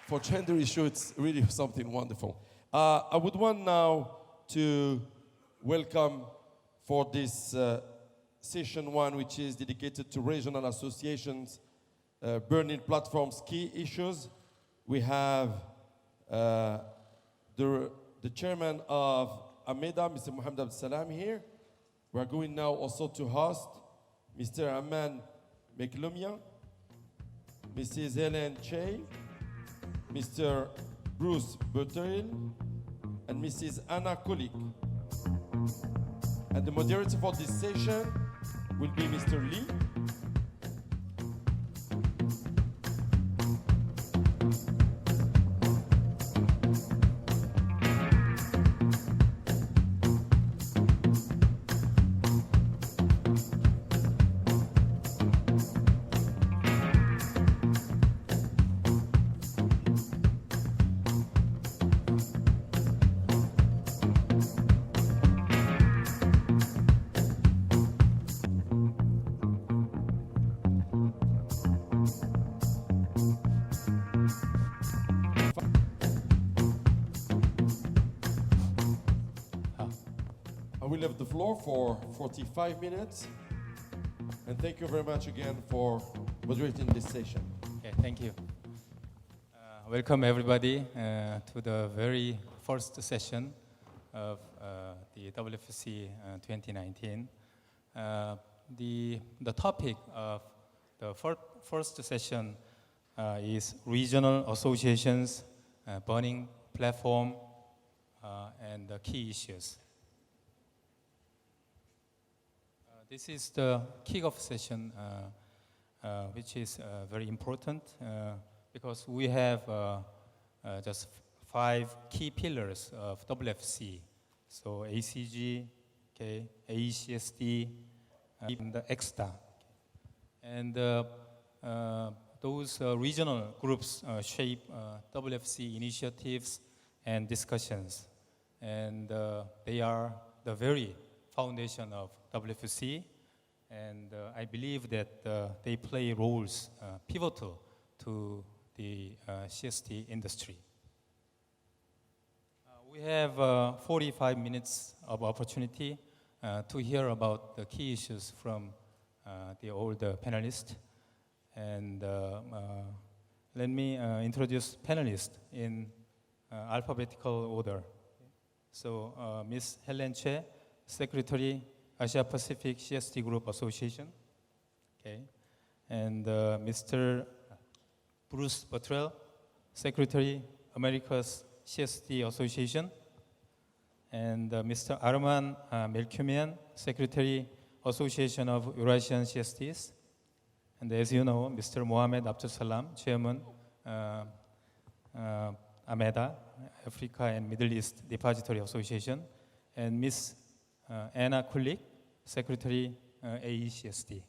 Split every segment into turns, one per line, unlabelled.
for gender issue, it's really something wonderful. I would want now to welcome for this session one, which is dedicated to regional associations, burning platforms, key issues. We have the chairman of AMEDA, Mr. Mohamed Abdel Salam here. We're going now also to host Mr. Aman Meklumia, Mrs. Helen Che, Mr. Bruce Butteril, and Mrs. Anna Kulik. And the moderator for this session will be Mr. Lee. I will have the floor for 45 minutes. And thank you very much again for moderating this session.
Okay, thank you. Welcome everybody to the very first session of the WFC 2019. The topic of the first session is regional associations, burning platform, and the key issues. This is the kickoff session, which is very important because we have just 5 key pillars of WFC. So ACG, okay, AECSD, and the EXTA. And those regional groups shape WFC initiatives and discussions. And they are the very foundation of WFC, and I believe that they play roles pivotal to the CST industry. We have 45 minutes of opportunity to hear about the key issues from all the panelists. And let me introduce panelists in alphabetical order. So Ms. Helen Che, Secretary, Asia Pacific CST Group Association, okay, and Mr. Bruce Butteril, Secretary, Americas CST Association, and Mr. Arman Melkumian, Secretary, Association of Eurasian CSTs, and as you know, Mr. Mohamed Abdul Salam, Chairman, AMEDA, Africa and Middle East Depository Association, and Ms. Anna Kulik, Secretary, AECSD.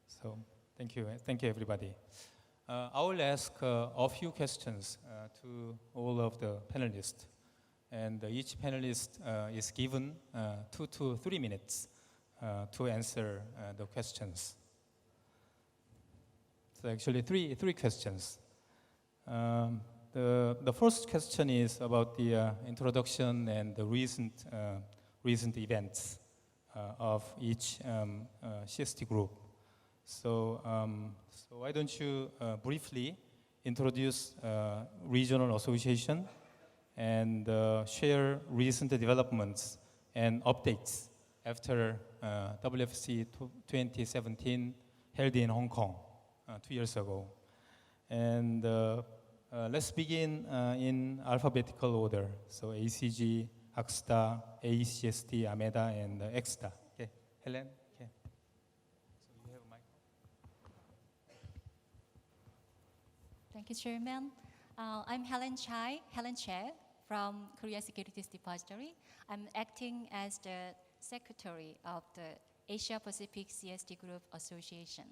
So thank you everybody. I will ask a few questions to all of the panelists, and each panelist is given 2 to 3 minutes to answer the questions. So actually three questions. The first question is about the introduction and the recent events of each CST group. So why don't you briefly introduce regional association and share recent developments and updates after WFC 2017 held in Hong Kong 2 years ago. And let's begin in alphabetical order. So ACG, AXTA, AECSD, AMEDA, and EXTA. Okay, Helen. Okay. So you have a mic.
Thank you, Chairman. I'm Helen Che from Korea Securities Depository. I'm acting as the secretary of the Asia Pacific CST Group Association.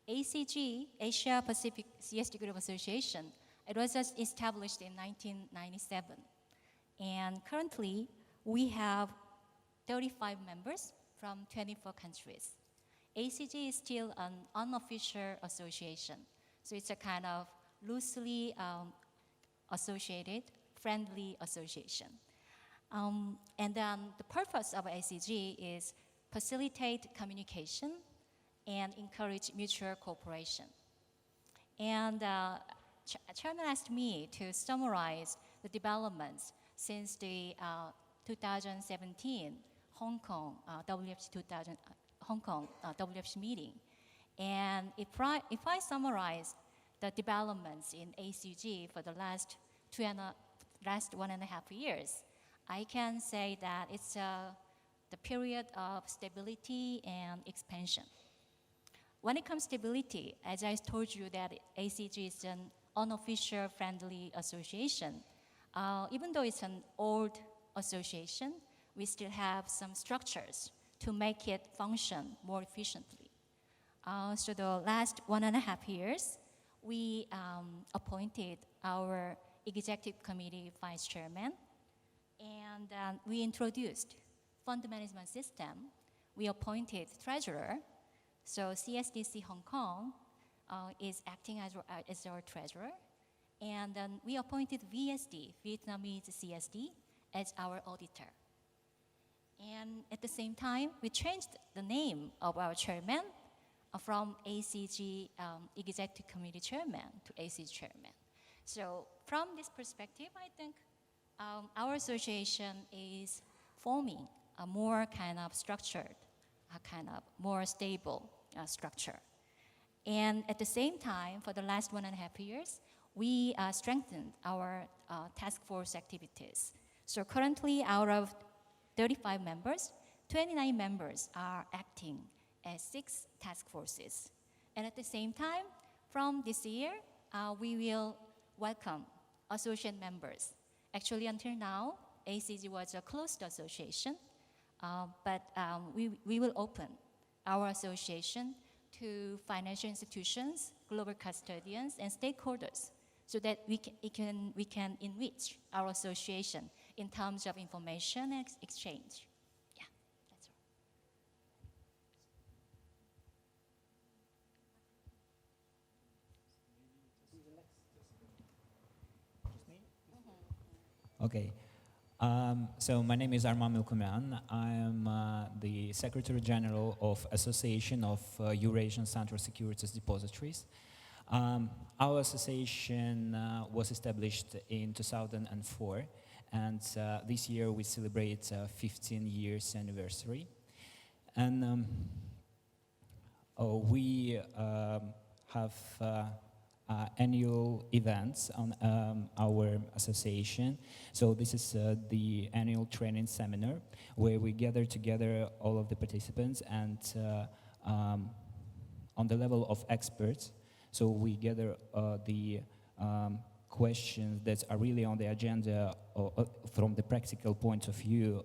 ACG, Asia Pacific CST Group Association, it was established in 1997. And currently, we have 35 members from 24 countries. ACG is still an unofficial association. So it's a kind of loosely associated, friendly association. And then the purpose of ACG is facilitate communication and encourage mutual cooperation. And Chairman asked me to summarize the developments since the 2017 Hong Kong WFC meeting. And if I summarize the developments in ACG for the last 1.5 years, I can say that it's the period of stability and expansion. When it comes to stability, as I told you that ACG is an unofficial friendly association, even though it's an old association, we still have some structures to make it function more efficiently. So the last 1.5 years, we appointed our executive committee vice chairman, and we introduced fund management system. We appointed treasurer. So CSDC Hong Kong is acting as our treasurer. And then we appointed VSD, Vietnamese CSD, as our auditor. And at the same time, we changed the name of our chairman from ACG Executive Committee Chairman to ACG Chairman. So from this perspective, I think our association is forming a more kind of structured, a kind of more stable structure. And at the same time, for the last 1.5 years, we strengthened our task force activities. So currently, out of 35 members, 29 members are acting as 6 task forces. And at the same time, from this year, we will welcome associate members. Actually, until now, ACG was a closed association, but we will open our association to financial institutions, global custodians, and stakeholders, so that we can enrich our association in terms of information and exchange. Yeah, that's all.
Okay. So my name is Arman Milkumian. I am the Secretary General of Association of Eurasian Central Securities Depositories. Our association was established in 2004, and this year we celebrate 15 years anniversary. And we have annual events on our association. So this is the annual training seminar where we gather together all of the participants and on the level of experts. So we gather the questions that are really on the agenda from the practical point of view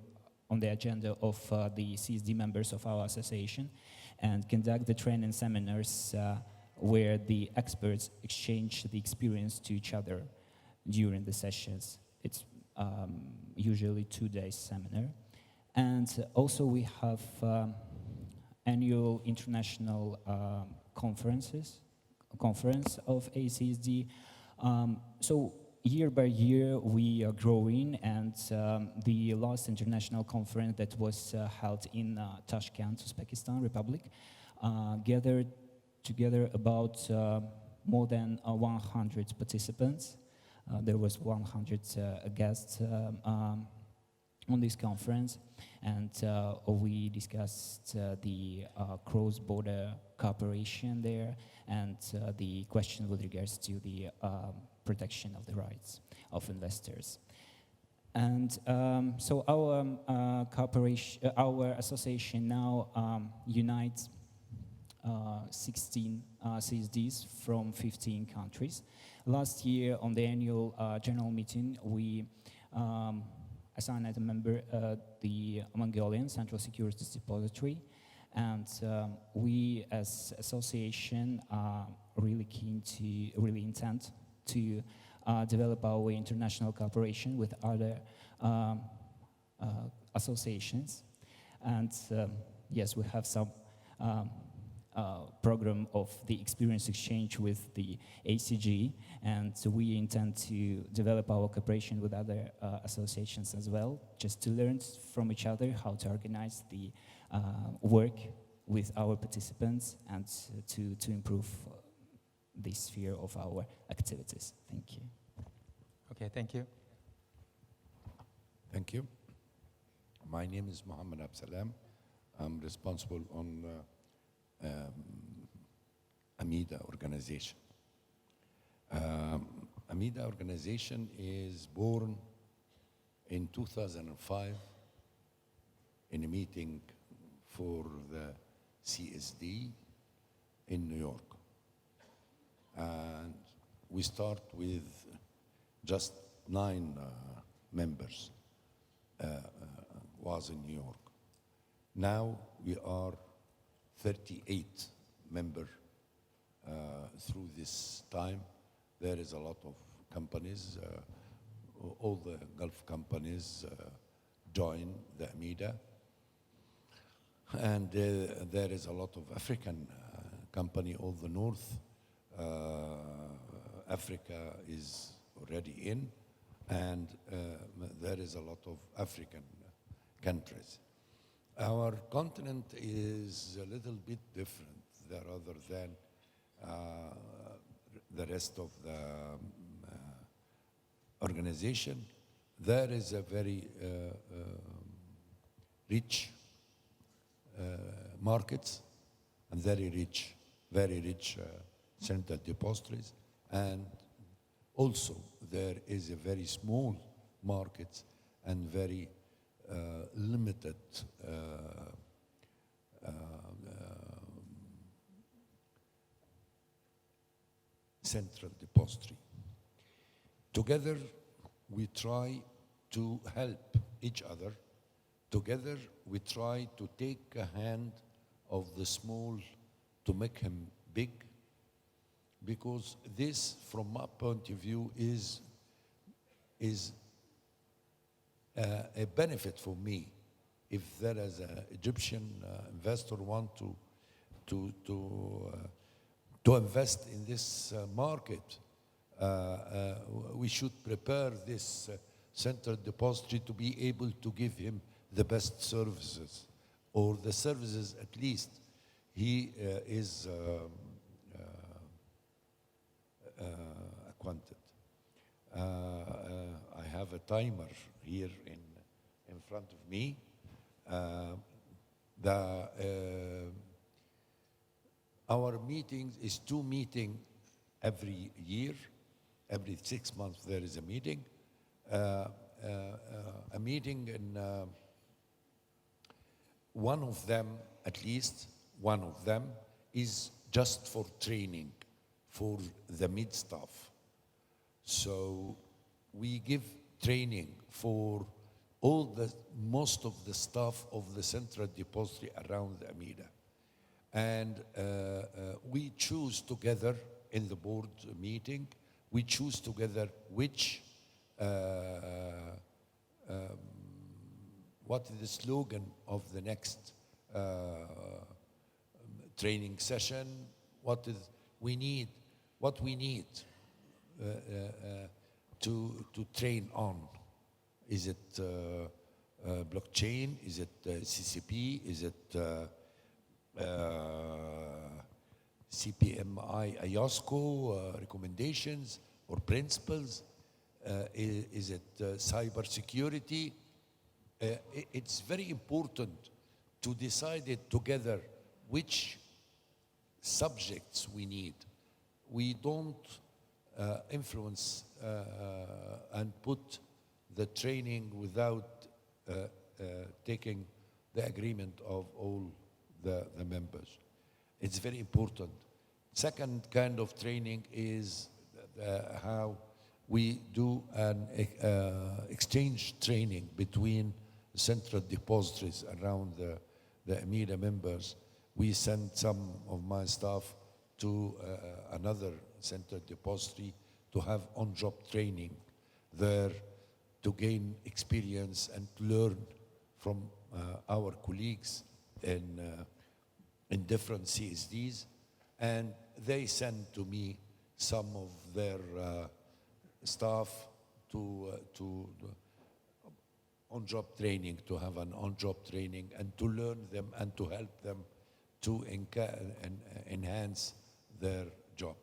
on the agenda of the CSD members of our association and conduct the training seminars where the experts exchange the experience to each other during the sessions. It's usually 2 days seminar. And also we have annual international conference of ACSD. So year by year we are growing, and the last international conference that was held in Tashkent, Uzbekistan Republic, gathered together about more than 100 participants. There was 100 guests on this conference, and we discussed the cross-border cooperation there and the question with regards to the protection of the rights of investors. And so our cooperation, our association now unites 16 CSDs from 15 countries. Last year, on the annual general meeting, we assigned as a member the Mongolian Central Securities Depository, and we, as association, are really keen to, really intend to develop our international cooperation with other associations. And yes, we have some program of the experience exchange with the ACG, and so we intend to develop our cooperation with other associations as well, just to learn from each other how to organize the work with our participants and to improve the sphere of our activities. Thank you.
Okay, thank you.
Thank you. My name is Mohammed Absalam. I'm responsible on AMIDA organization. AMIDA organization is born in 2005 in a meeting for the CSD in New York. And we start with just 9 members, was in New York. Now we are 38 members through this time. There is a lot of companies, all the Gulf companies join the AMIDA. And there is a lot of African company, all the North Africa is already in, and there is a lot of African countries. Our continent is a little bit different there other than the rest of the organization. There is a very rich markets and very rich central depositories, and also there is a very small market and very limited central depository. Together we try to help each other. Together we try to take a hand of the small to make him big, because this, from my point of view, is a benefit for me. If there is an Egyptian investor want to invest in this market, we should prepare this central depository to be able to give him the best services, or the services at least he is acquainted. I have a timer here in front of me. Our meetings is 2 meetings every year. Every 6 months there is a meeting. A meeting in one of them, at least one of them, is just for training for the mid staff. So we give training for most of the staff of the central depository around the AMIDA. And we choose together in the board meeting, we choose together which, what is the slogan of the next training session, what we need to train on. Is it blockchain? Is it CCP? Is it CPMI IOSCO recommendations or principles? Is it cyber security? It's very important to decide it together which subjects we need. We don't influence and put the training without taking the agreement of all the members. It's very important. Second kind of training is how we do an exchange training between central depositories around the AMIDA members. We send some of my staff to another central depository to have on-job training there, to gain experience and to learn from our colleagues in in different CSDs, and they send to me some of their staff to on-job training, to have an on-job training, and to learn them and to help them to enhance their job.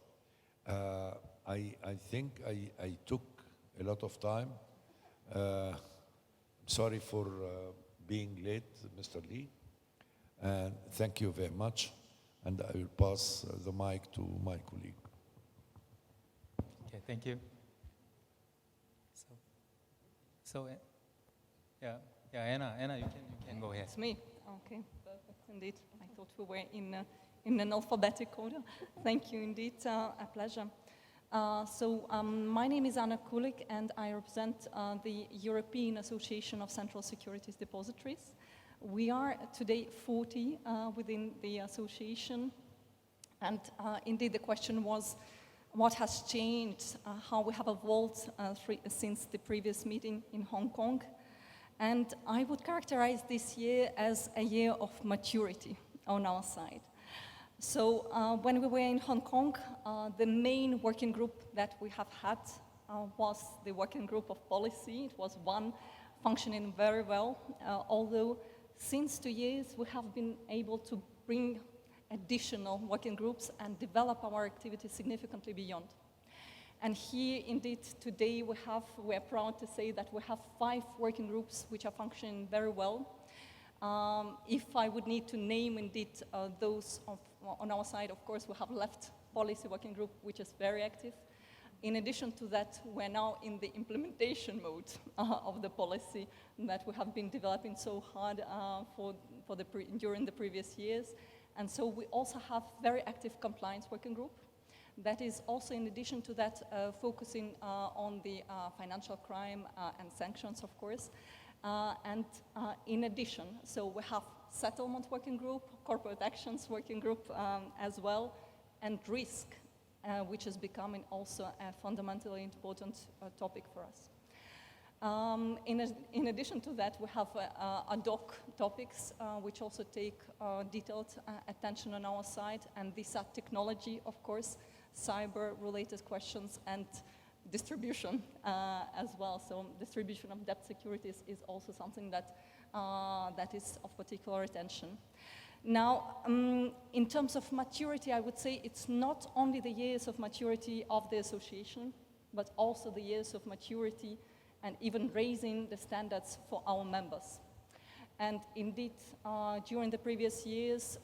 I think I took a lot of time. Sorry for being late, Mr. Lee. And thank you very much. And I will pass the mic to my colleague.
Okay, thank you. Yeah, Anna, you can go ahead.
It's me. Okay, perfect indeed. I thought we were in an alphabetic order. Thank you indeed, a pleasure. My name is Anna Kulik, and I represent the European Association of Central Securities Depositories. We are today 40 within the association, and indeed the question was, what has changed, how we have evolved since the previous meeting in Hong Kong. And I would characterize this year as a year of maturity on our side. So when we were in Hong Kong, the main working group that we have had was the working group of policy. It was one functioning very well, although since 2 years we have been able to bring additional working groups and develop our activities significantly beyond. And here, indeed, today we are proud to say that we have 5 working groups which are functioning very well. If I would need to name, indeed, those on our side, of course, we have left policy working group, which is very active. In addition to that, we're now in the implementation mode of the policy that we have been developing so hard during the previous years. And so we also have very active compliance working group. That is also, in addition to that, focusing on the financial crime and sanctions, of course. In addition, so we have settlement working group, corporate actions working group as well, and risk, which is becoming also a fundamentally important topic for us. In addition to that, we have ad hoc topics which also take detailed attention on our side, and these are technology, of course, cyber-related questions, and distribution as well. So distribution of debt securities is also something that, that is of particular attention. Now, in terms of maturity, I would say it's not only the years of maturity of the association, but also the years of maturity and even raising the standards for our members. And indeed, during the previous years,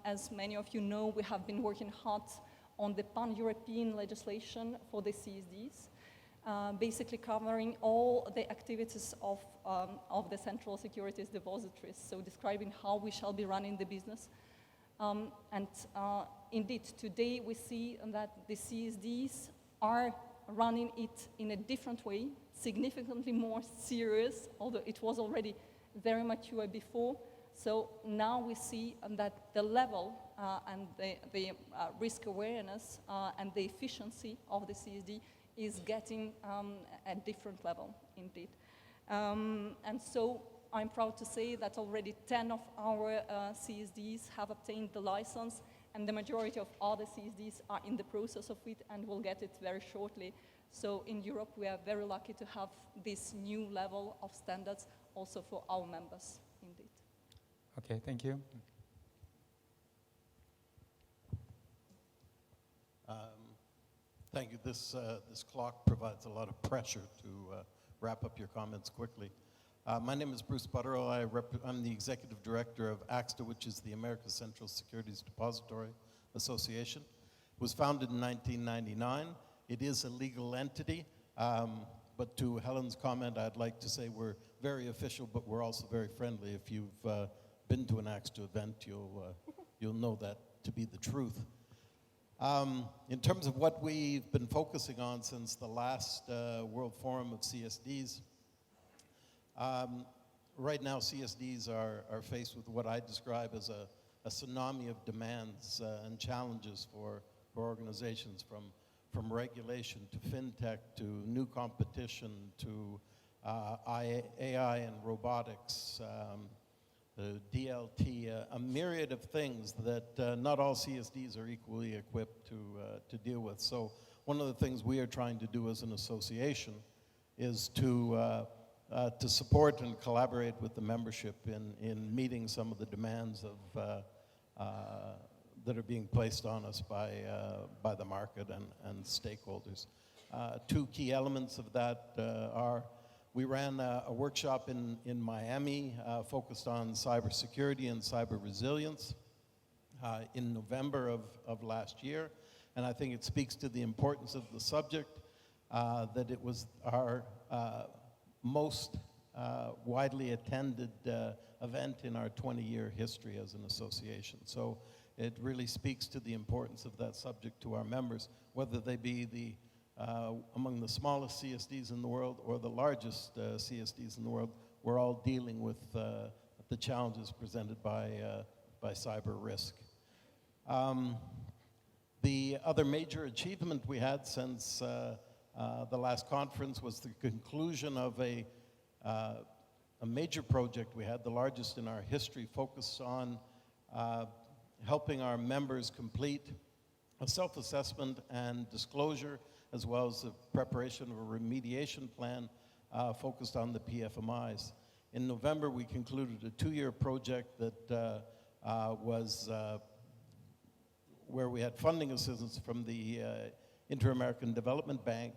as many of you know, we have been working hard on the pan-European legislation for the CSDs, basically covering all the activities of the central securities depositories, so describing how we shall be running the business. Indeed, today we see that the CSDs are running it in a different way, significantly more serious, although it was already very mature before. So now we see that the level and the risk awareness and the efficiency of the CSD is getting a different level, indeed. And so I'm proud to say that already 10 of our CSDs have obtained the license, and the majority of other CSDs are in the process of it and will get it very shortly. So in Europe, we are very lucky to have this new level of standards also for our members, indeed.
Okay, thank you.
Thank you. This clock provides a lot of pressure to wrap up your comments quickly. My name is Bruce Butterill. I'm the executive director of AXTA, which is the American Central Securities Depository Association. It was founded in 1999. It is a legal entity, but to Helen's comment, I'd like to say we're very official, but we're also very friendly. If you've been to an AXTA event, you'll know that to be the truth. In terms of what we've been focusing on since the last World Forum of CSDs, right now CSDs are faced with what I describe as a tsunami of demands and challenges for organizations, from regulation to fintech to new competition to AI and robotics, the DLT, a myriad of things that not all CSDs are equally equipped to deal with. So one of the things we are trying to do as an association is to support and collaborate with the membership in meeting some of the demands of that are being placed on us by the market and stakeholders. Two key elements of that are we ran a workshop in Miami focused on cybersecurity and cyber resilience in November of last year. And I think it speaks to the importance of the subject that it was our most widely attended event in our 20-year history as an association. So it really speaks to the importance of that subject to our members, whether they be among the smallest CSDs in the world or the largest CSDs in the world. We're all dealing with the challenges presented by cyber risk. The other major achievement we had since the last conference was the conclusion of a major project we had, the largest in our history, focused on helping our members complete a self-assessment and disclosure, as well as the preparation of a remediation plan focused on the PFMIs. In November, we concluded a 2-year project that was where we had funding assistance from the Inter-American Development Bank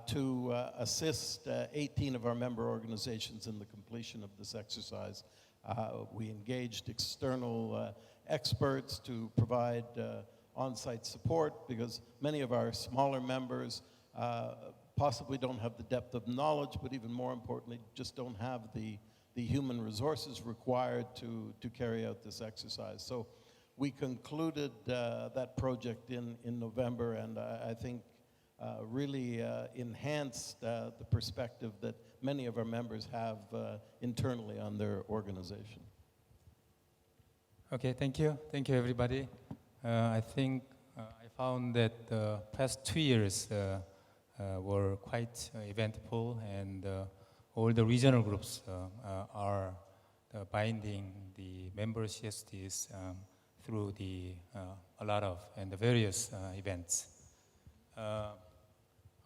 to assist 18 of our member organizations in the completion of this exercise. We engaged external experts to provide on-site support because many of our smaller members possibly don't have the depth of knowledge, but even more importantly, just don't have the human resources required to carry out this exercise. So we concluded that project in November, and I think really enhanced the perspective that many of our members have internally on their organization.
Okay, thank you. Thank you, everybody. I think I found that the past 2 years were quite eventful, and all the regional groups are binding the member CSDs through a lot of and the various events.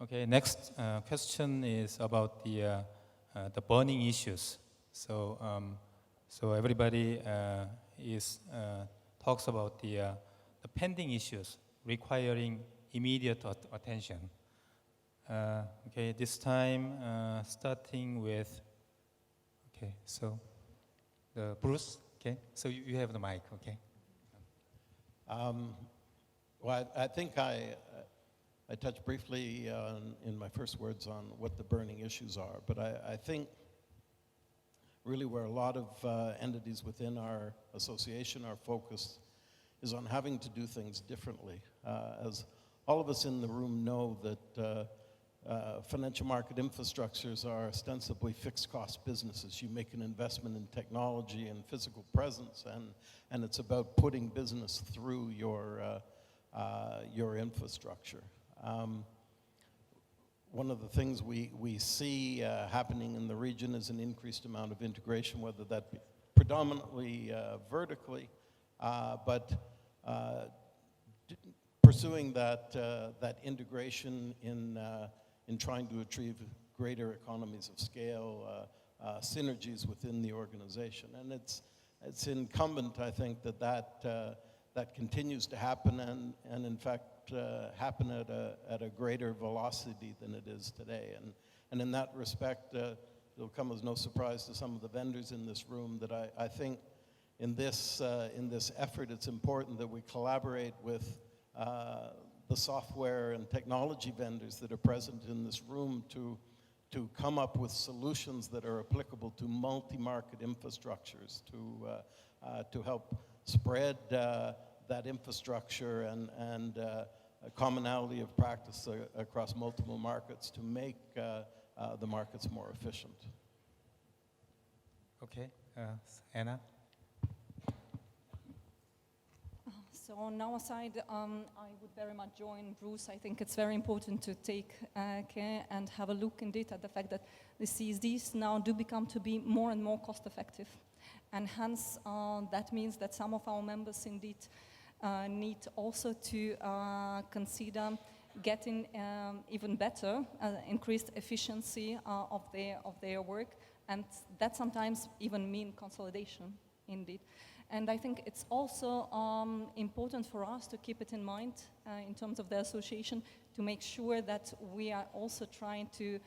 Okay, next question is about the burning issues. So everybody talks about the pending issues requiring immediate attention. Okay, this time starting with, okay, so Bruce, okay, so you have the mic, okay.
Well, I think I touched briefly in my first words on what the burning issues are, but I think really where a lot of entities within our association are focused is on having to do things differently. As all of us in the room know that financial market infrastructures are ostensibly fixed cost businesses. You make an investment in technology and physical presence, and it's about putting business through your infrastructure. One of the things we see happening in the region is an increased amount of integration, whether that be predominantly vertically, but pursuing that integration in trying to achieve greater economies of scale, synergies within the organization. And it's incumbent, I think, that continues to happen and in fact happen at a greater velocity than it is today. And in that respect, it'll come as no surprise to some of the vendors in this room that I think in this effort, it's important that we collaborate with the software and technology vendors that are present in this room to come up with solutions that are applicable to multi-market infrastructures, to help spread that infrastructure and a commonality of practice across multiple markets to make the markets more efficient.
Okay, Anna.
So on our side, I would very much join Bruce. I think it's very important to take care and have a look indeed at the fact that the CSDs now do become to be more and more cost effective. And hence, that means that some of our members indeed need also to consider getting even better, increased efficiency of their work, and that sometimes even mean consolidation indeed. And I think it's also important for us to keep it in mind in terms of the association to make sure that we are also trying to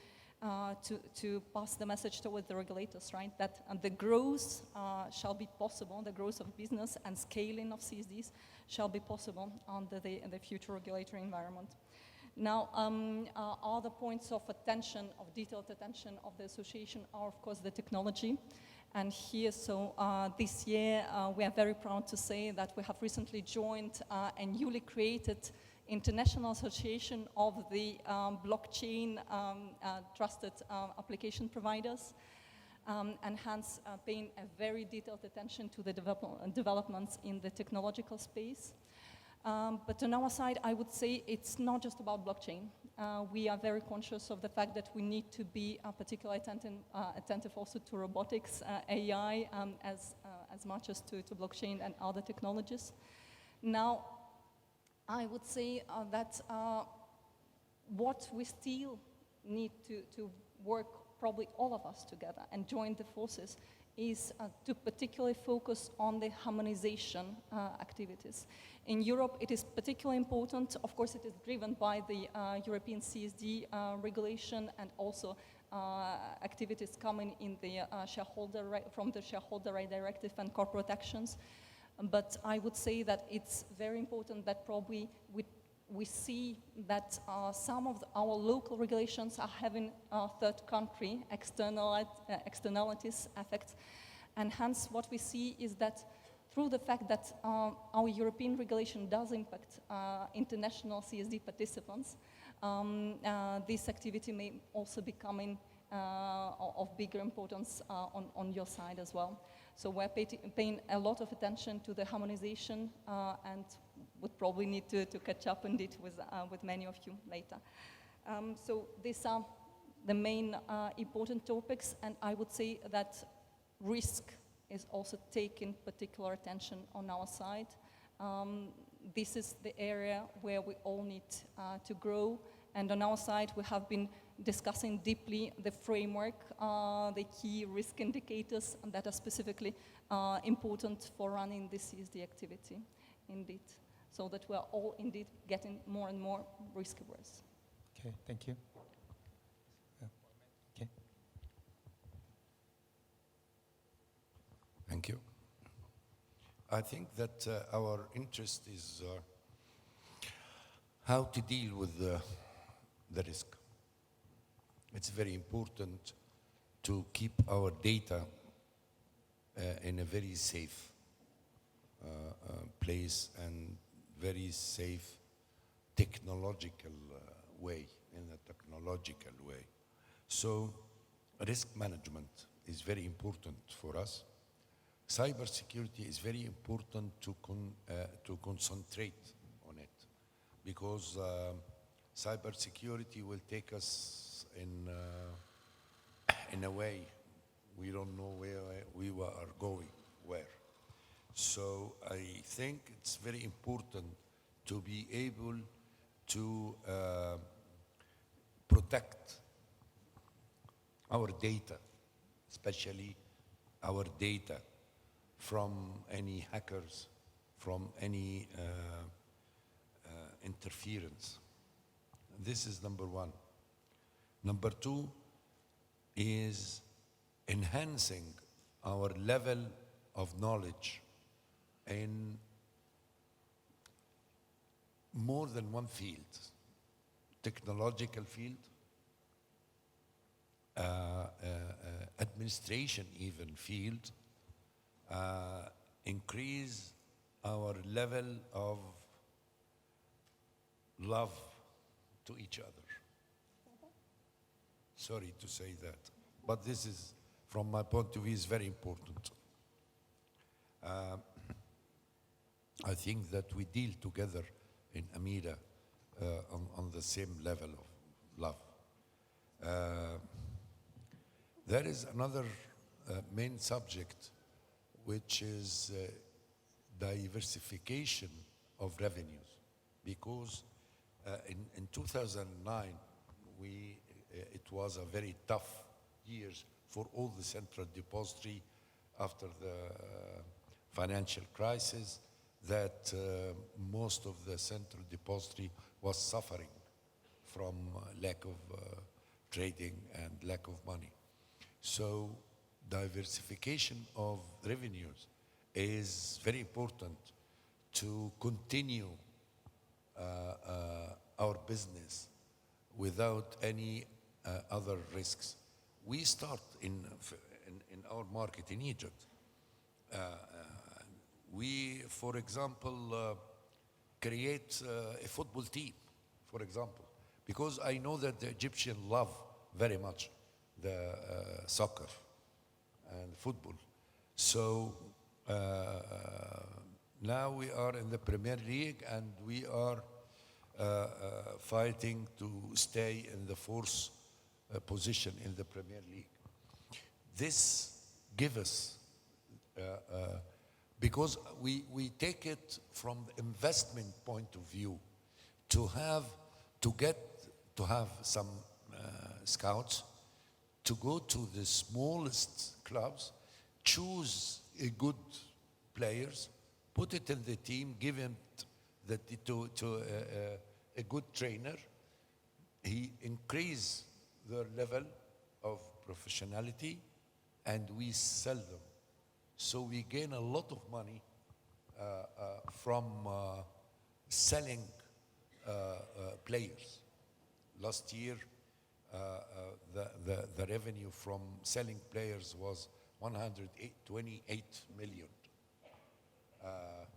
pass the message towards the regulators, right? That the growth shall be possible, the growth of business and scaling of CSDs shall be possible under the future regulatory environment. Now, other points of attention, of detailed attention of the association are, of course, the technology. And here, so this year, we are very proud to say that we have recently joined a newly created International Association of the Blockchain Trusted Application Providers, and hence paying a very detailed attention to the developments in the technological space. But on our side, I would say it's not just about blockchain. We are very conscious of the fact that we need to be particularly attentive also to robotics, AI, as much as to blockchain and other technologies. Now, I would say that what we still need to work, probably all of us together, and join the forces, is to particularly focus on the harmonization activities. In Europe, it is particularly important. Of course, it is driven by the European CSD regulation and also activities coming in the from the shareholder right directive and corporate actions. But I would say that it's very important that probably we see that some of our local regulations are having third country externalities effects. And hence what we see is that through the fact that our European regulation does impact international CSD participants, this activity may also becoming of bigger importance on your side as well. So we're paying a lot of attention to the harmonization and would probably need to catch up indeed with many of you later. So these are the main important topics, and I would say that risk is also taking particular attention on our side. This is the area where we all need to grow, and on our side we have been discussing deeply the framework, the key risk indicators that are specifically important for running this CSD activity, indeed, so that we are all indeed getting more and more risk averse.
Okay, thank you. Okay.
Thank you. I think that our interest is how to deal with the risk. It's very important to keep our data in a very safe place and very safe technological way, in a technological way. So risk management is very important for us. Cybersecurity is very important to concentrate on it, because cybersecurity will take us in a way we don't know where we are going, where. So I think it's very important to be able to protect our data, especially our data, from any hackers, from any interference. This is number one. Number two is enhancing our level of knowledge in more than one field: technological field, administration even field, increase our level of love to each other. Sorry to say that, but this is, from my point of view, is very important. I think that we deal together in Amida on the same level of love. There is another main subject, which is diversification of revenues, because in 2009, it was a very tough years for all the central depository after the financial crisis, that most of the central depository was suffering from lack of trading and lack of money. So diversification of revenues is very important to continue our business without any other risks. We start in our market in Egypt. We, for example, create a football team, for example, because I know that the Egyptians love very much the soccer and football. So now we are in the Premier League, and we are fighting to stay in the fourth position in the Premier League. This gives us, because we take it from the investment point of view, to have some scouts, to go to the smallest clubs, choose a good players, put it in the team, give him to a good trainer. He increase their level of professionality, and we sell them. So we gain a lot of money from selling players. Last year, the revenue from selling players was 128 million.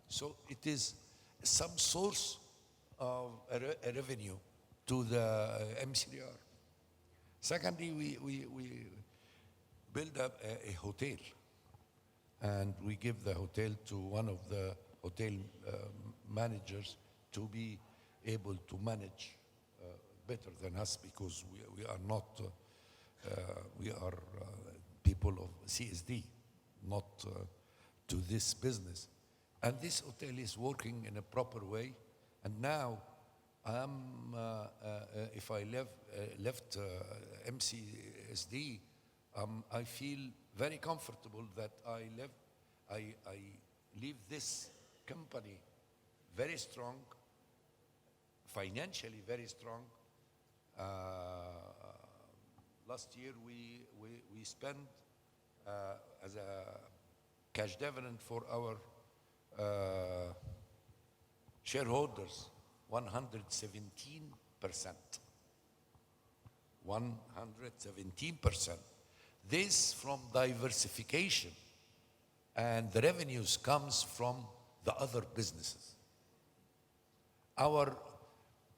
So it is some source of a revenue to the MCDR. Secondly, we build up a hotel, and we give the hotel to one of the hotel managers to be able to manage better than us, because we are not, we are people of CSD, not to this business. And this hotel is working in a proper way. And now, if I left MCSD, I feel very comfortable that I leave this company very strong, financially very strong. Last year we spent as a cash dividend for our shareholders 117%. 117%. This from diversification, and the revenues comes from the other businesses. Our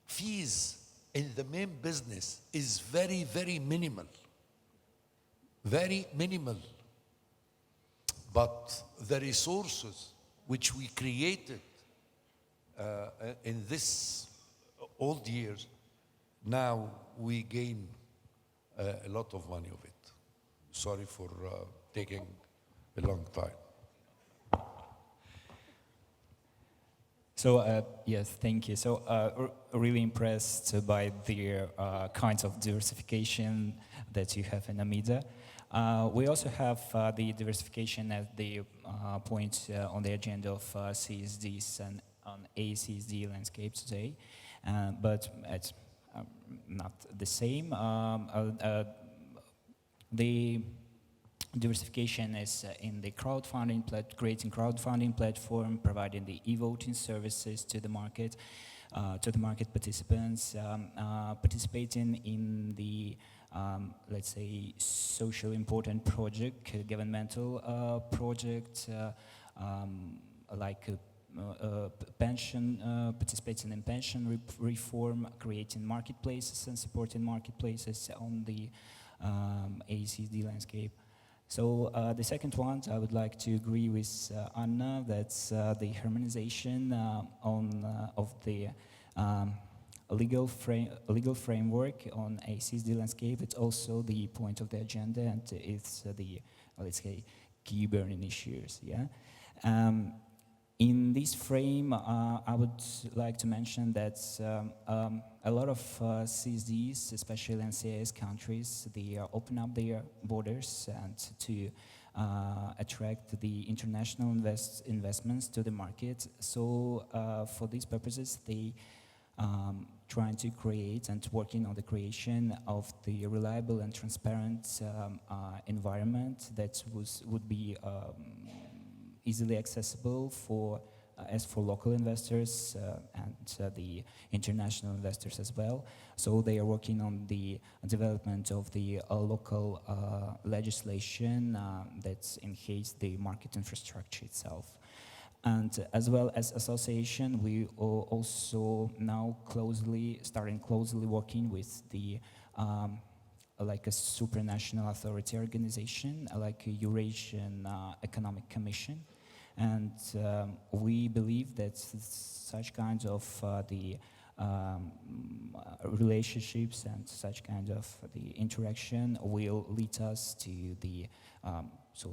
fees in the main business is very, very minimal. Very minimal. But the resources which we created in this old years, now we gain a lot of money of it. Sorry for taking a long time.
So, yes, thank you. So, really impressed by the kinds of diversification that you have in Amida. We also have the diversification at the point on the agenda of CSDs and on ACSD landscape today, but it's not the same. The diversification is in the crowdfunding, creating crowdfunding platform, providing the e-voting services to the market participants, participating in the, let's say, social important project, governmental project, like pension, participating in pension reform, creating marketplaces and supporting marketplaces on the ACSD landscape. So the second one, I would like to agree with Anna that the harmonization of the legal framework on a CSD landscape. It's also the point of the agenda, and it's the, let's say, key burning issues. Yeah. In this frame, I would like to mention that a lot of CSDs, especially in CIS countries, they open up their borders and to attract the international investments to the market. So for these purposes, they trying to create and working on the creation of the reliable and transparent environment that would be easily accessible for local investors and the international investors as well. So they are working on the development of the local legislation that enhance the market infrastructure itself. And as well as association, we are also now starting closely working with the like a supranational authority organization, like a Eurasian Economic Commission. And we believe that such kinds of the relationships and such kind of the interaction will lead us to the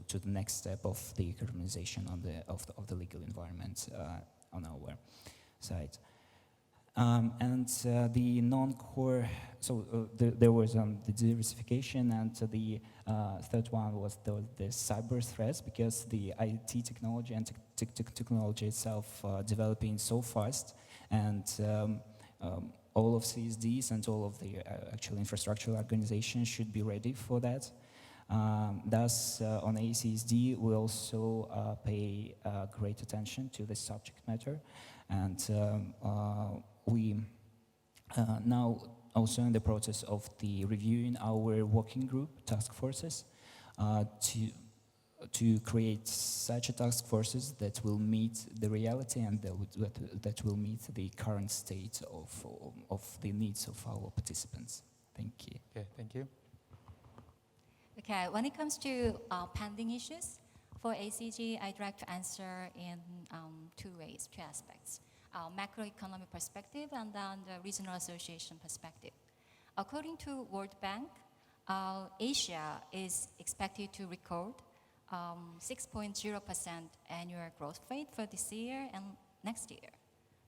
to the next step of the harmonization of the legal environment on our side. And the non-core, so there was the diversification, and the third one was the cyber threats, because the IT technology and technology itself developing so fast, and all of CSDs and all of the actual infrastructural organizations should be ready for that. Thus, on ACSD, we also pay great attention to this subject matter, and we now also in the process of the reviewing our working group task forces to create such a task forces that will meet the reality and that will meet the current state of the needs of our participants. Thank you.
Okay, thank you.
Okay, when it comes to pending issues, for ACG, I'd like to answer in two ways, two aspects. Macroeconomic perspective and then the regional association perspective. According to World Bank, Asia is expected to record 6.0% annual growth rate for this year and next year.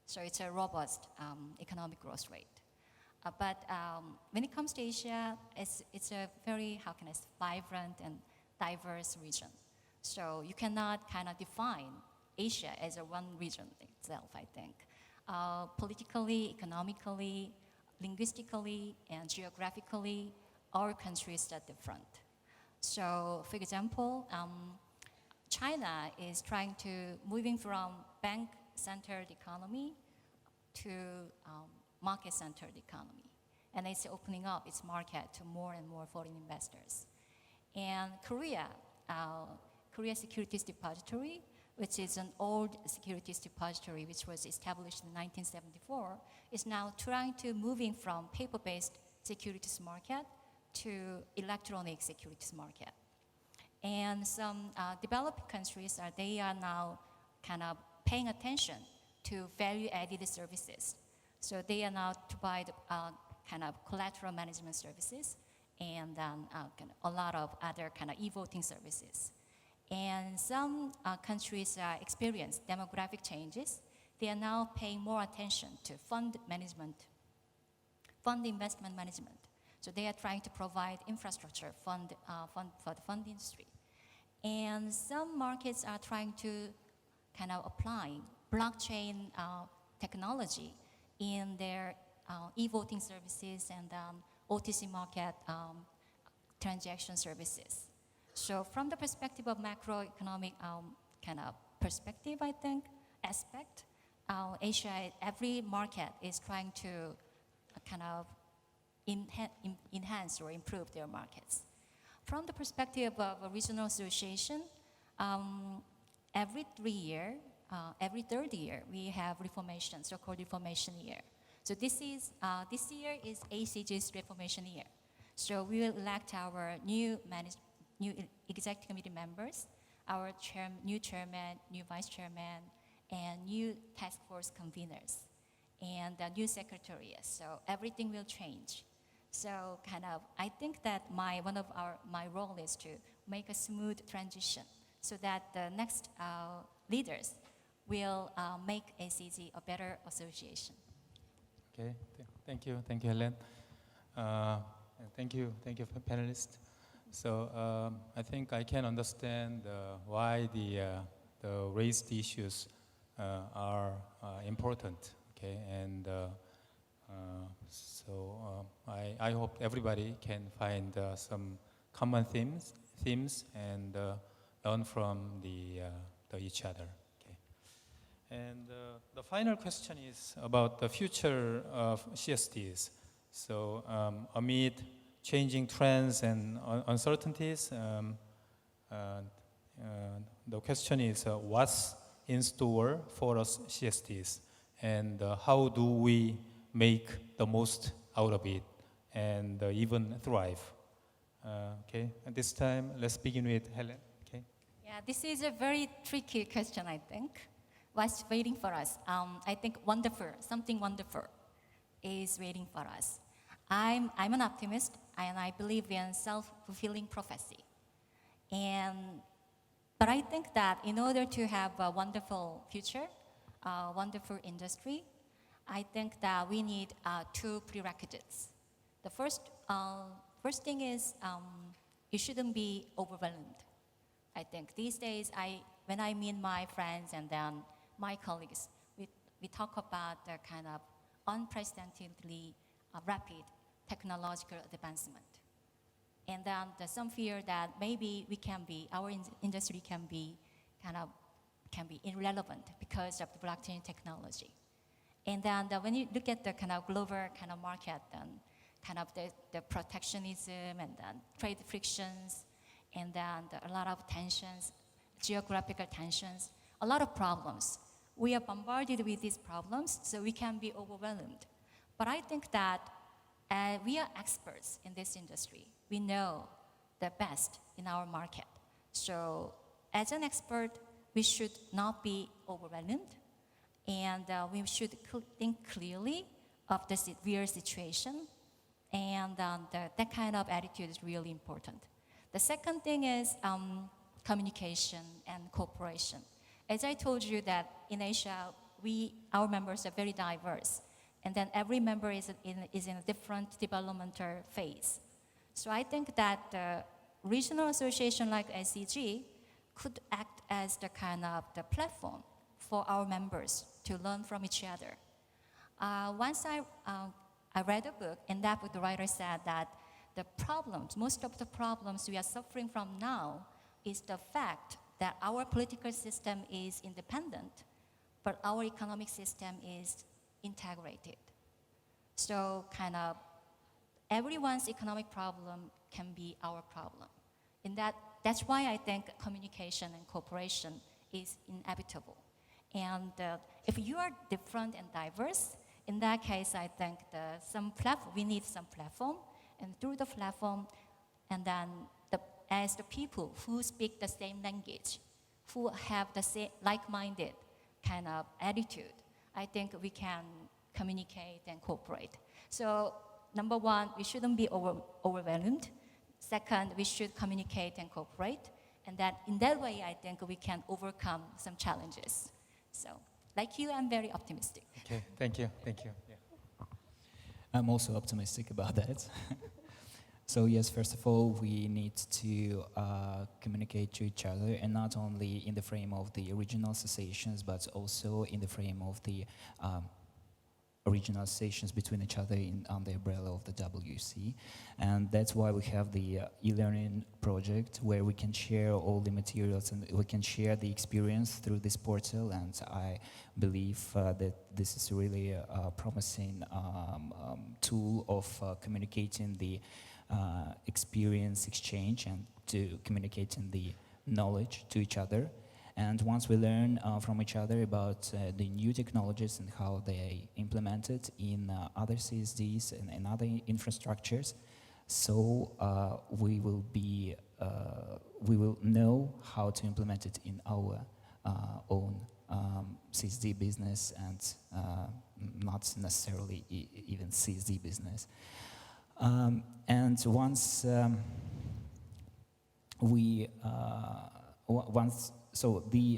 So it's a robust economic growth rate. But when it comes to Asia, it's a very, vibrant and diverse region. So you cannot kind of define Asia as a one region itself, I think. Politically, economically, linguistically, and geographically, our countries are different. So, for example, China is trying to moving from bank-centered economy to market-centered economy, and it's opening up its market to more and more foreign investors. And Korea Securities Depository, which is an old securities depository which was established in 1974, is now trying to moving from paper-based securities market to electronic securities market. And some developing countries they are now kind of paying attention to value-added services. So they are now to buy the kind of collateral management services and a lot of other kind of e-voting services. And some countries experience demographic changes. They are now paying more attention to fund investment management. So they are trying to provide infrastructure fund for the fund industry. And some markets are trying to kind of apply blockchain technology in their e-voting services and OTC market transaction services. So from the perspective of macroeconomic kind of perspective, I think, aspect, Asia, every market is trying to kind of enhance or improve their markets. From the perspective of a regional association, every third year, we have reformation, so-called reformation year. So this year is ACG's reformation year. So we will elect our new executive committee members, our new chairman, new vice chairman, and new task force conveners, and the new secretariat. So everything will change. So I think that my role is to make a smooth transition so that the next leaders will make ACG a better association.
Okay, thank you, Helen. And thank you, panelists. So I think I can understand why the raised issues are important. Okay, and so I hope everybody can find some common themes and learn from each other. Okay, and the final question is about the future of CSDs. So amid changing trends and uncertainties, the question is what's in store for us CSDs, and how do we make the most out of it and even thrive? Okay, at this time, let's begin with Helen. Okay.
Yeah, this is a very tricky question, I think. What's waiting for us? I think something wonderful is waiting for us. I'm an optimist, and I believe in self-fulfilling prophecy. But I think that in order to have a wonderful future, a wonderful industry, I think that we need two prerequisites. The first thing is you shouldn't be overwhelmed. I think these days, when I meet my friends and then my colleagues, we talk about the kind of unprecedentedly rapid technological advancement. And then there's some fear that maybe our industry can be irrelevant because of the blockchain technology. And then when you look at the kind of global kind of market, then kind of the protectionism and then trade frictions, and then a lot of tensions, geographical tensions, a lot of problems. We are bombarded with these problems, so we can be overwhelmed. But I think that we are experts in this industry. We know the best in our market. So as an expert, we should not be overwhelmed, and we should think clearly of the real situation, and that kind of attitude is really important. The second thing is communication and cooperation. As I told you that in Asia, our members are very diverse, and then every member is in a different developmental phase. So I think that the regional association like ACG could act as the kind of the platform for our members to learn from each other. Once I read a book, and that book, the writer said that most of the problems we are suffering from now is the fact that our political system is independent, but our economic system is integrated. So kind of everyone's economic problem can be our problem. And that's why I think communication and cooperation is inevitable. And if you are different and diverse, in that case, I think we need some platform, and through the platform, and then as the people who speak the same language, who have the same like-minded kind of attitude, I think we can communicate and cooperate. So number one, we shouldn't be overwhelmed. Second, we should communicate and cooperate. And that in that way, I think we can overcome some challenges. So like you, I'm very optimistic.
Okay, thank you. Yeah.
I'm also optimistic about that. So yes, first of all, we need to communicate to each other, and not only in the frame of the regional associations, but also in the frame of the regional associations between each other under the umbrella of the WC. And that's why we have the e-learning project, where we can share all the materials and we can share the experience through this portal. And I believe that this is really a promising tool of communicating the experience exchange and to communicating the knowledge to each other. And once we learn from each other about the new technologies and how they implement it in other CSDs and other infrastructures, so we will be we will know how to implement it in our own CSD business and not necessarily even CSD business. And once so the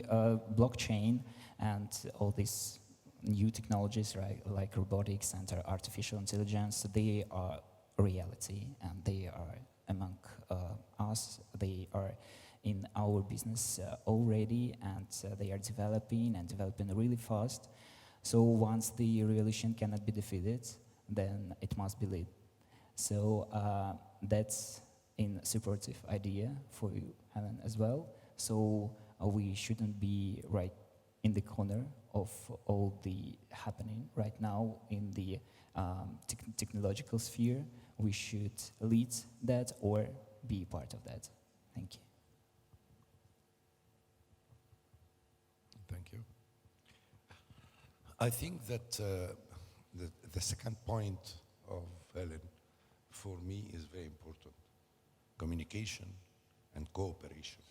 blockchain and all these new technologies, right, like robotics and artificial intelligence, they are a reality, and they are among us. They are in our business already, and they are developing really fast. So once the revolution cannot be defeated, then it must be led. So that's a supportive idea for you, Helen, as well. So we shouldn't be right in the corner of all the happening right now in the technological sphere. We should lead that or be part of that. Thank you.
Thank you. I think that the second point of Helen, for me, is very important. Communication and cooperation.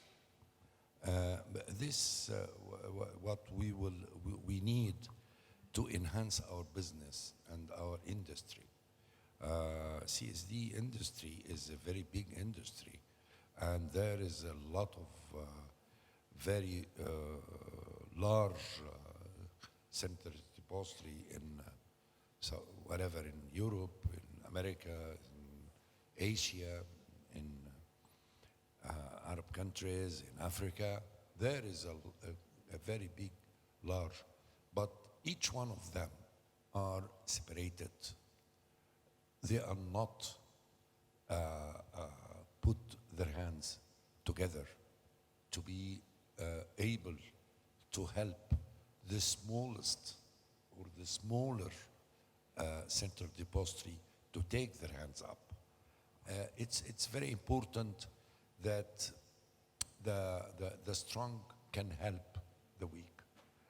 This what we need to enhance our business and our industry. CSD industry is a very big industry, and there is a lot of very large centers depository in so whatever, in Europe, in America, in Asia, in Arab countries, in Africa. There is a very big, large, but each one of them are separated. They are not put their hands together to be able to help the smallest or the smaller center depository to take their hands up. It's very important that the strong can help the weak.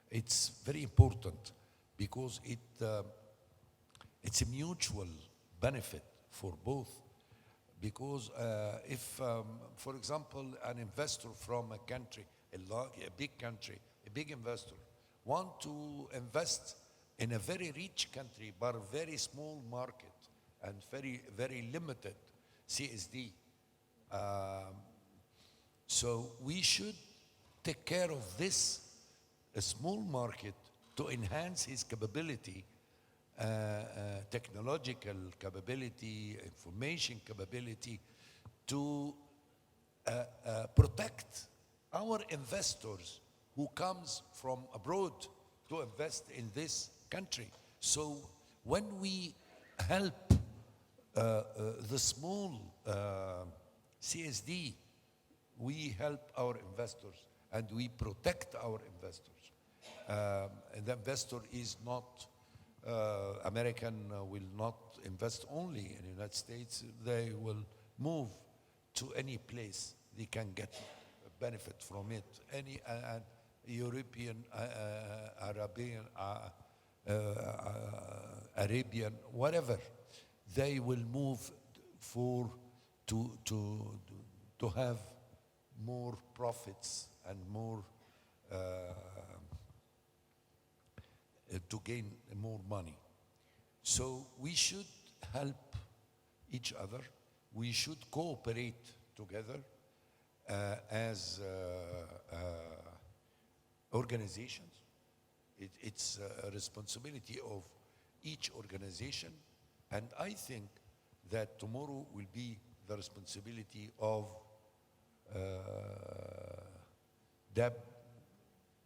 It's very important because it's a mutual benefit for both. Because if, for example, an investor from a country, a big country, a big investor, want to invest in a very rich country but a very small market and very, very limited CSD, so we should take care of this small market to enhance his capability, technological capability, information capability, to protect our investors who comes from abroad to invest in this country. So when we help the small CSD, we help our investors and we protect our investors. And the investor is not American, will not invest only in the United States. They will move to any place they can get benefit from it. Any European, Arabian, whatever, they will move to have more profits and more to gain more money. So we should help each other. We should cooperate together as organizations. It's a responsibility of each organization, and I think that tomorrow will be the responsibility of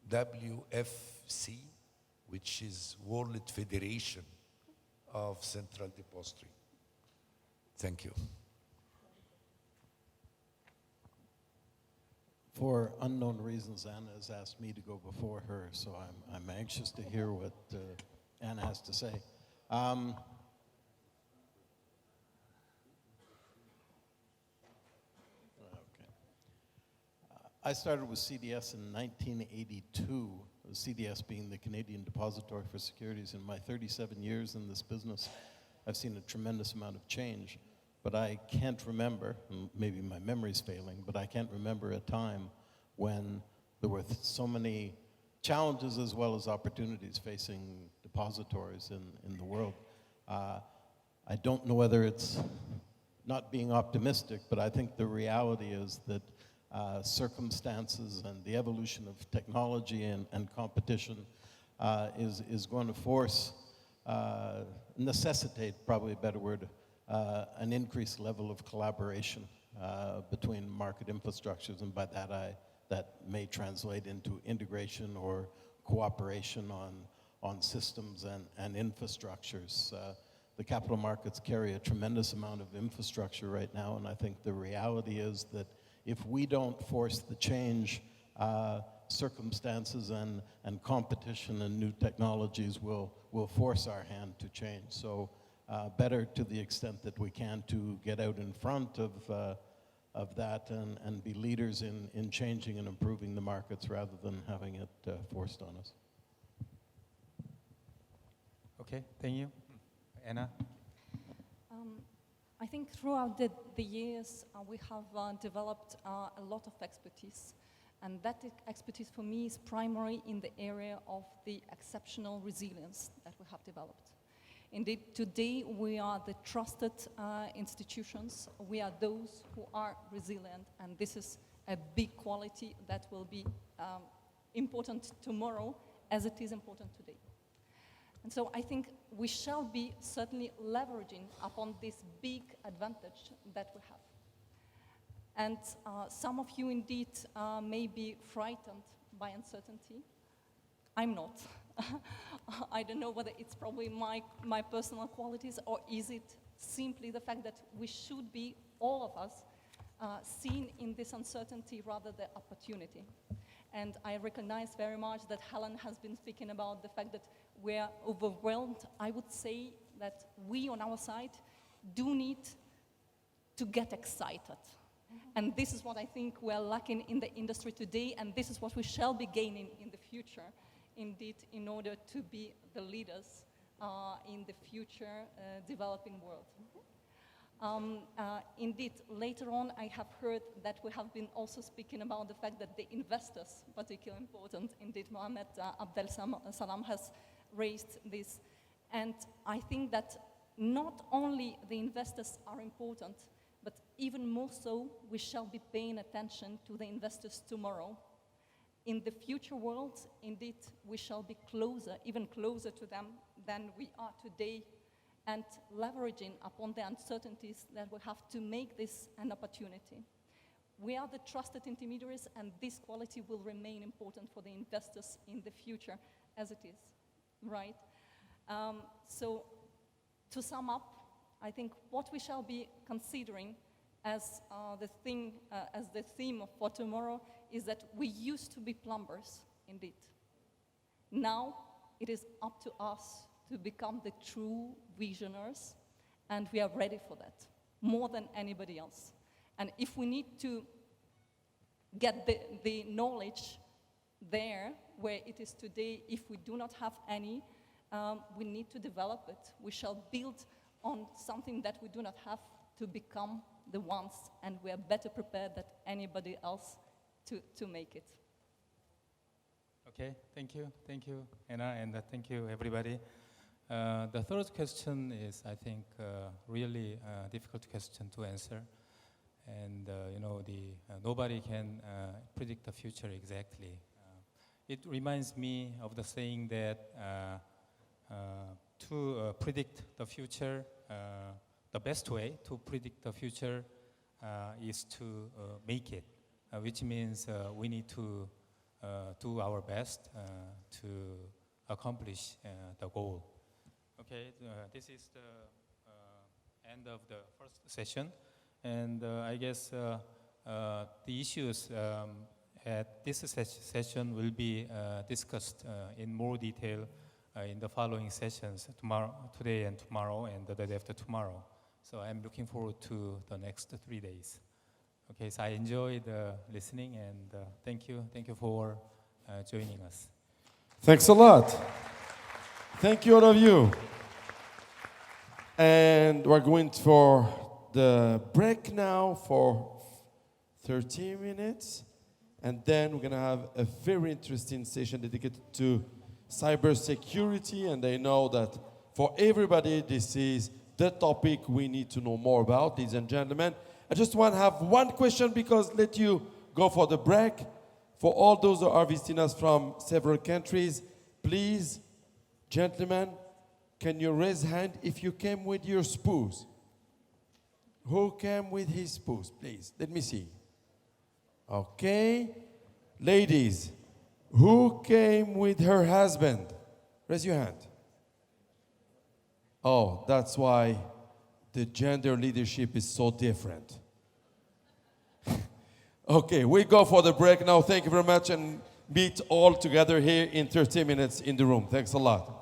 WFC, which is World Federation of Central Depository. Thank you.
For unknown reasons, Anna has asked me to go before her, so I'm anxious to hear what Anna has to say. I started with CDS in 1982, CDS being the Canadian Depository for Securities. In my 37 years in this business, I've seen a tremendous amount of change. but I can't remember, and maybe my memory's failing, but I can't remember a time when there were so many challenges as well as opportunities facing depositories in the world. I don't know whether it's not being optimistic, but I think the reality is that circumstances and the evolution of technology and competition is going to force, necessitate, probably a better word, an increased level of collaboration between market infrastructures, and by that that may translate into integration or cooperation on systems and infrastructures. The capital markets carry a tremendous amount of infrastructure right now, and I think the reality is that if we don't force the change, circumstances and competition and new technologies will force our hand to change. So better to the extent that we can to get out in front of that and be leaders in changing and improving the markets rather than having it forced on us.
Okay, thank you. Anna?
I think throughout the years, we have developed a lot of expertise. And that expertise for me is primary in the area of the exceptional resilience that we have developed. Indeed, today we are the trusted institutions. We are those who are resilient, and this is a big quality that will be important tomorrow as it is important today. And so I think we shall be certainly leveraging upon this big advantage that we have. And some of you indeed may be frightened by uncertainty. I'm not. I don't know whether it's probably my personal qualities, or is it simply the fact that we should be, all of us, seen in this uncertainty rather than opportunity. And I recognize very much that Helen has been speaking about the fact that we're overwhelmed. I would say that we on our side do need to get excited. And this is what I think we're lacking in the industry today, and this is what we shall be gaining in the future, indeed, in order to be the leaders in the future developing world. Indeed, later on, I have heard that we have been also speaking about the fact that the investors, particularly important. Indeed, Mohamed Abdel Salam has raised this. And I think that not only the investors are important, but even more so, we shall be paying attention to the investors tomorrow. In the future world, indeed, we shall be closer, even closer to them than we are today, and leveraging upon the uncertainties that we have to make this an opportunity. We are the trusted intermediaries, and this quality will remain important for the investors in the future, as it is, right? So, to sum up, I think what we shall be considering as the theme for tomorrow is that we used to be plumbers, indeed. Now it is up to us to become the true visionaries, and we are ready for that, more than anybody else. And if we need to get the knowledge there where it is today, if we do not have any, we need to develop it. We shall build on something that we do not have to become the ones, and we are better prepared than anybody else to make it.
Okay, thank you, Anna, and thank you, everybody. The third question is, I think, really difficult question to answer, and nobody can predict the future exactly. It reminds me of the saying that to predict the future, the best way to predict the future is to make it, which means we need to do our best to accomplish the goal. Okay, this is the end of the first session, and I guess the issues at this session will be discussed in more detail in the following sessions, today and tomorrow, and the day after tomorrow. So I'm looking forward to the next 3 days. Okay, so I enjoyed listening, and thank you for joining us.
Thanks a lot. Thank you, all of you. And we're going for the break now for 30 minutes. And then we're going to have a very interesting session dedicated to cybersecurity. And I know that for everybody, this is the topic we need to know more about, ladies and gentlemen. I just want to have one question because let you go for the break. For all those who are visiting us from several countries, please, gentlemen, can you raise hand if you came with your spouse? Who came with his spouse, please? Let me see. Okay. Ladies, who came with her husband? Raise your hand. Oh, that's why the gender leadership is so different. Okay, we go for the break now. Thank you very much and meet all together here in 30 minutes in the room. Thanks a lot.